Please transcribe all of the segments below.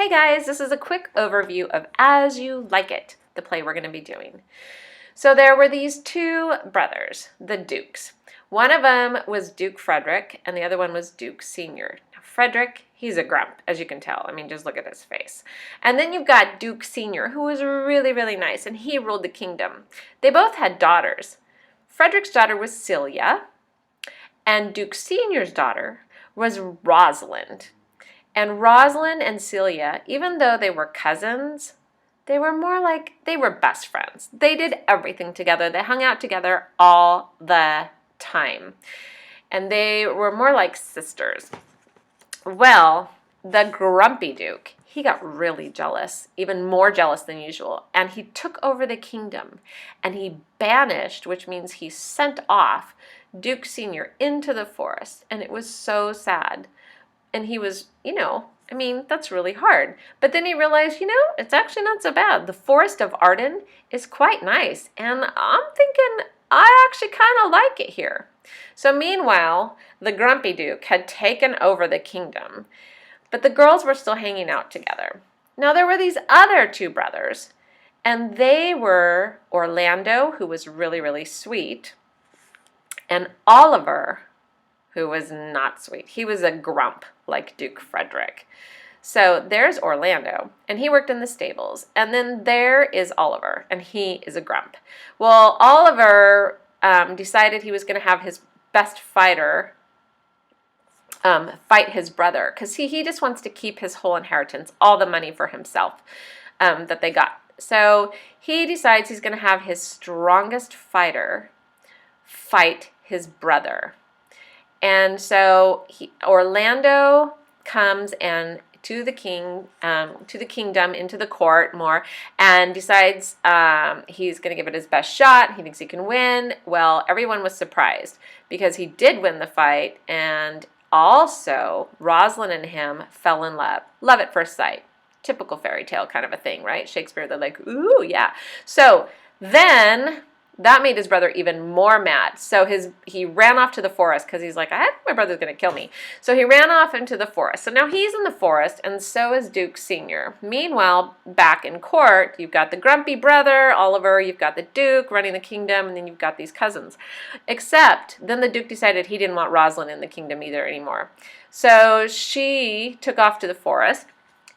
Hey guys, this is a quick overview of As You Like It, the play we're going to be doing. So there were these two brothers, the Dukes. One of them was Duke Frederick, and the other one was Duke Senior. Now, Frederick, he's a grump, as you can tell. I mean, just look at his face. And then you've got Duke Senior, who was really, really nice, and he ruled the kingdom. They both had daughters. Frederick's daughter was Celia, and Duke Senior's daughter was Rosalind. And Rosalind and Celia, even though they were cousins, they were more like they were best friends. They did everything together. They hung out together all the time. And they were more like sisters. Well, the grumpy Duke, he got really jealous, even more jealous than usual. And he took over the kingdom. And he banished, which means he sent off, Duke Senior into the forest. And it was so sad. And he was, I mean, that's really hard. But then he realized, it's actually not so bad. The Forest of Arden is quite nice. And I'm thinking, I actually kind of like it here. So meanwhile, the Grumpy Duke had taken over the kingdom. But the girls were still hanging out together. Now there were these other two brothers. And they were Orlando, who was really, really sweet. And Oliver, who was not sweet. He was a grump, like Duke Frederick. So there's Orlando, and he worked in the stables. And then there is Oliver, and he is a grump. Well, Oliver decided he was going to have his best fighter fight his brother, because he just wants to keep his whole inheritance, all the money for himself that they got. So he decides he's going to have his strongest fighter fight his brother. And so Orlando comes and to the kingdom, into the court more, and decides he's going to give it his best shot. He thinks he can win. Well, everyone was surprised because he did win the fight, and also Rosalind and him fell in love. Love at first sight. Typical fairy tale kind of a thing, right? Shakespeare, they're like, ooh, yeah. So then that made his brother even more mad. So he ran off to the forest because he's like, I think my brother's going to kill me. So he ran off into the forest. So now he's in the forest, and so is Duke Senior. Meanwhile, back in court, you've got the grumpy brother, Oliver, you've got the Duke running the kingdom, and then you've got these cousins. Except then the Duke decided he didn't want Rosalind in the kingdom either anymore. So she took off to the forest.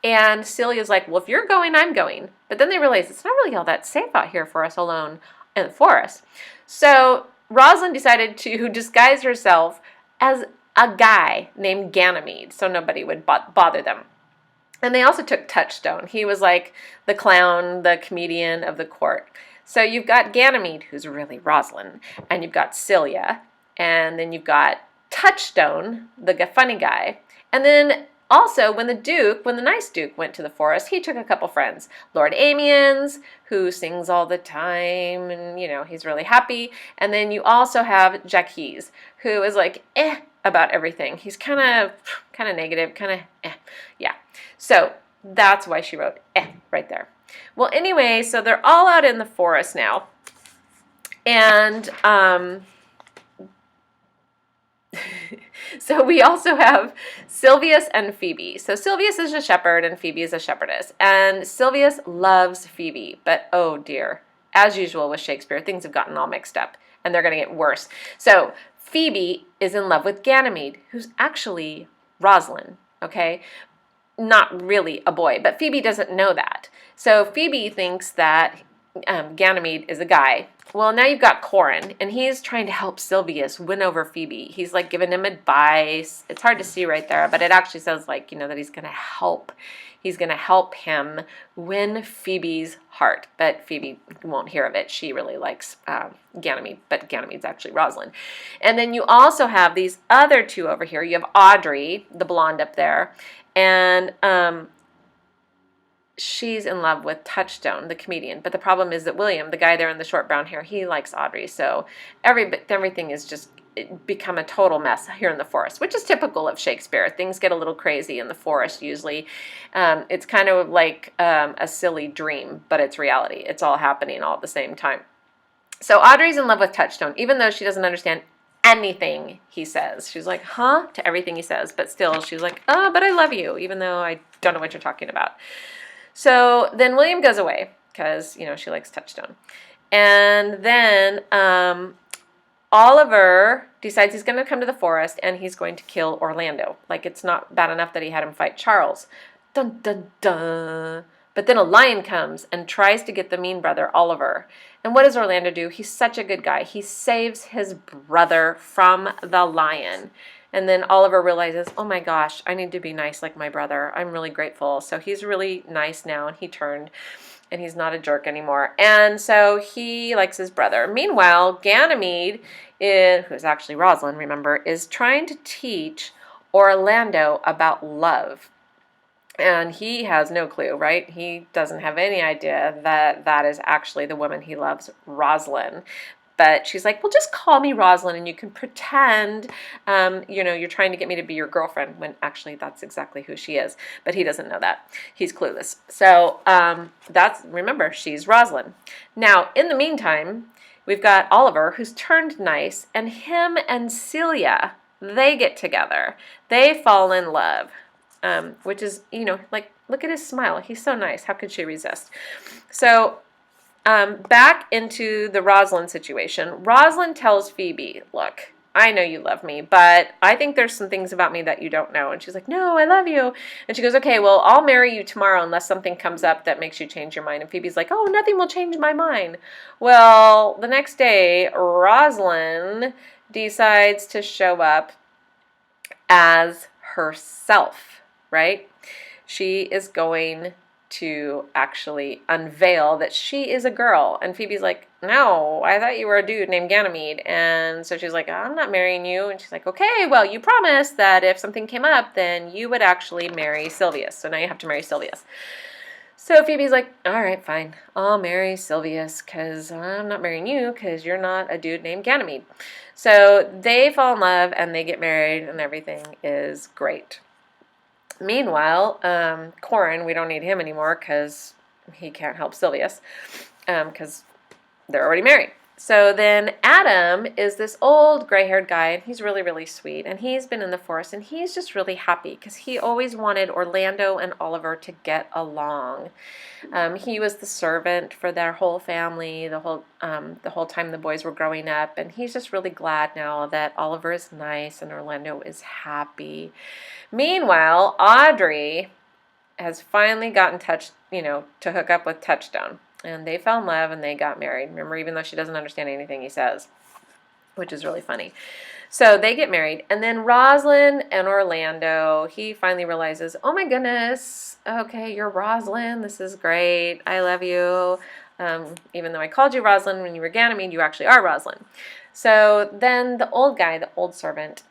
And Celia's like, well, if you're going, I'm going. But then they realize it's not really all that safe out here for us alone in the forest. So Rosalind decided to disguise herself as a guy named Ganymede so nobody would bother them. And they also took Touchstone. He was like the clown, the comedian of the court. So you've got Ganymede, who's really Rosalind, and you've got Celia, and then you've got Touchstone, the funny guy, and then also, when the nice Duke went to the forest, he took a couple friends. Lord Amiens, who sings all the time, and, he's really happy. And then you also have Jacques, who is like, about everything. He's kind of negative, yeah. So that's why she wrote, right there. Well, anyway, so they're all out in the forest now. And, so we also have Silvius and Phoebe. So Silvius is a shepherd and Phoebe is a shepherdess. And Silvius loves Phoebe, but oh dear, as usual with Shakespeare, things have gotten all mixed up and they're going to get worse. So Phoebe is in love with Ganymede, who's actually Rosalind, okay? Not really a boy, but Phoebe doesn't know that. So Phoebe thinks that Ganymede is a guy. Well, now you've got Corin, and he's trying to help Silvius win over Phoebe. He's like giving him advice. It's hard to see right there, but it actually says like, that he's going to help. He's going to help him win Phoebe's heart, but Phoebe won't hear of it. She really likes Ganymede, but Ganymede's actually Rosalind. And then you also have these other two over here. You have Audrey, the blonde up there, and she's in love with Touchstone, the comedian. But the problem is that William, the guy there in the short brown hair, he likes Audrey. So everything is just become a total mess here in the forest, which is typical of Shakespeare. Things get a little crazy in the forest usually. It's kind of like a silly dream, but it's reality. It's all happening all at the same time. So Audrey's in love with Touchstone, even though she doesn't understand anything he says. She's like, huh? To everything he says. But still, she's like, oh, but I love you, even though I don't know what you're talking about. So then William goes away because, she likes Touchstone. And then Oliver decides he's going to come to the forest and he's going to kill Orlando. Like, it's not bad enough that he had him fight Charles. Dun, dun, dun. But then a lion comes and tries to get the mean brother, Oliver. And what does Orlando do? He's such a good guy. He saves his brother from the lion. And then Oliver realizes, oh my gosh, I need to be nice like my brother. I'm really grateful. So he's really nice now, and he turned, and he's not a jerk anymore. And so he likes his brother. Meanwhile, Ganymede, who's actually Rosalind, remember, is trying to teach Orlando about love. And he has no clue, right? He doesn't have any idea that that is actually the woman he loves, Rosalind. But she's like, well, just call me Rosalind and you can pretend, you're trying to get me to be your girlfriend, when actually that's exactly who she is. But he doesn't know that. He's clueless. So remember, she's Rosalind. Now, in the meantime, we've got Oliver, who's turned nice, and him and Celia, they get together. They fall in love. Which is, like, look at his smile. He's so nice. How could she resist? So back into the Rosalind situation. Rosalind tells Phoebe, look, I know you love me, but I think there's some things about me that you don't know. And she's like, no, I love you. And she goes, okay, well, I'll marry you tomorrow unless something comes up that makes you change your mind. And Phoebe's like, oh, nothing will change my mind. Well, the next day, Rosalind decides to show up as herself. Right? She is going to actually unveil that she is a girl. And Phoebe's like, no, I thought you were a dude named Ganymede. And so she's like, I'm not marrying you. And she's like, okay, well, you promised that if something came up, then you would actually marry Silvius. So now you have to marry Silvius. So Phoebe's like, all right, fine. I'll marry Silvius because I'm not marrying you because you're not a dude named Ganymede. So they fall in love and they get married and everything is great. Meanwhile, Corin, we don't need him anymore because he can't help Silvius because they're already married. So then Adam is this old gray-haired guy, and he's really, really sweet. And he's been in the forest, and he's just really happy because he always wanted Orlando and Oliver to get along. He was the servant for their whole family the whole time the boys were growing up, and he's just really glad now that Oliver is nice and Orlando is happy. Meanwhile, Audrey has finally gotten to hook up with Touchstone. And they fell in love and they got married. Remember, even though she doesn't understand anything he says, which is really funny. So they get married. And then Rosalind and Orlando, he finally realizes, oh my goodness, okay, you're Rosalind. This is great. I love you. Even though I called you Rosalind when you were Ganymede, you actually are Rosalind. So then the old guy, the old servant,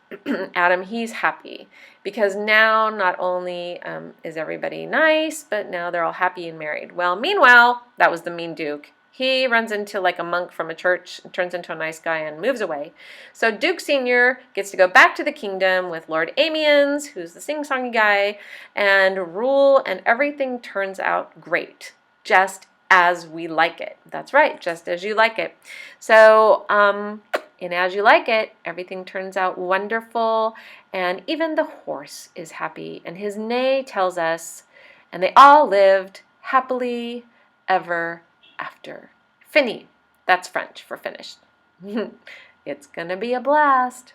Adam, he's happy because now not only is everybody nice, but now they're all happy and married. Well, meanwhile, that was the mean Duke. He runs into like a monk from a church, turns into a nice guy, and moves away. So Duke Sr. gets to go back to the kingdom with Lord Amiens, who's the sing-songy guy, and rule, and everything turns out great, just as we like it. That's right, just as you like it. So, and as you like it, everything turns out wonderful, and even the horse is happy, and his neigh tells us, and they all lived happily ever after. Fini. That's French for finished. It's gonna be a blast.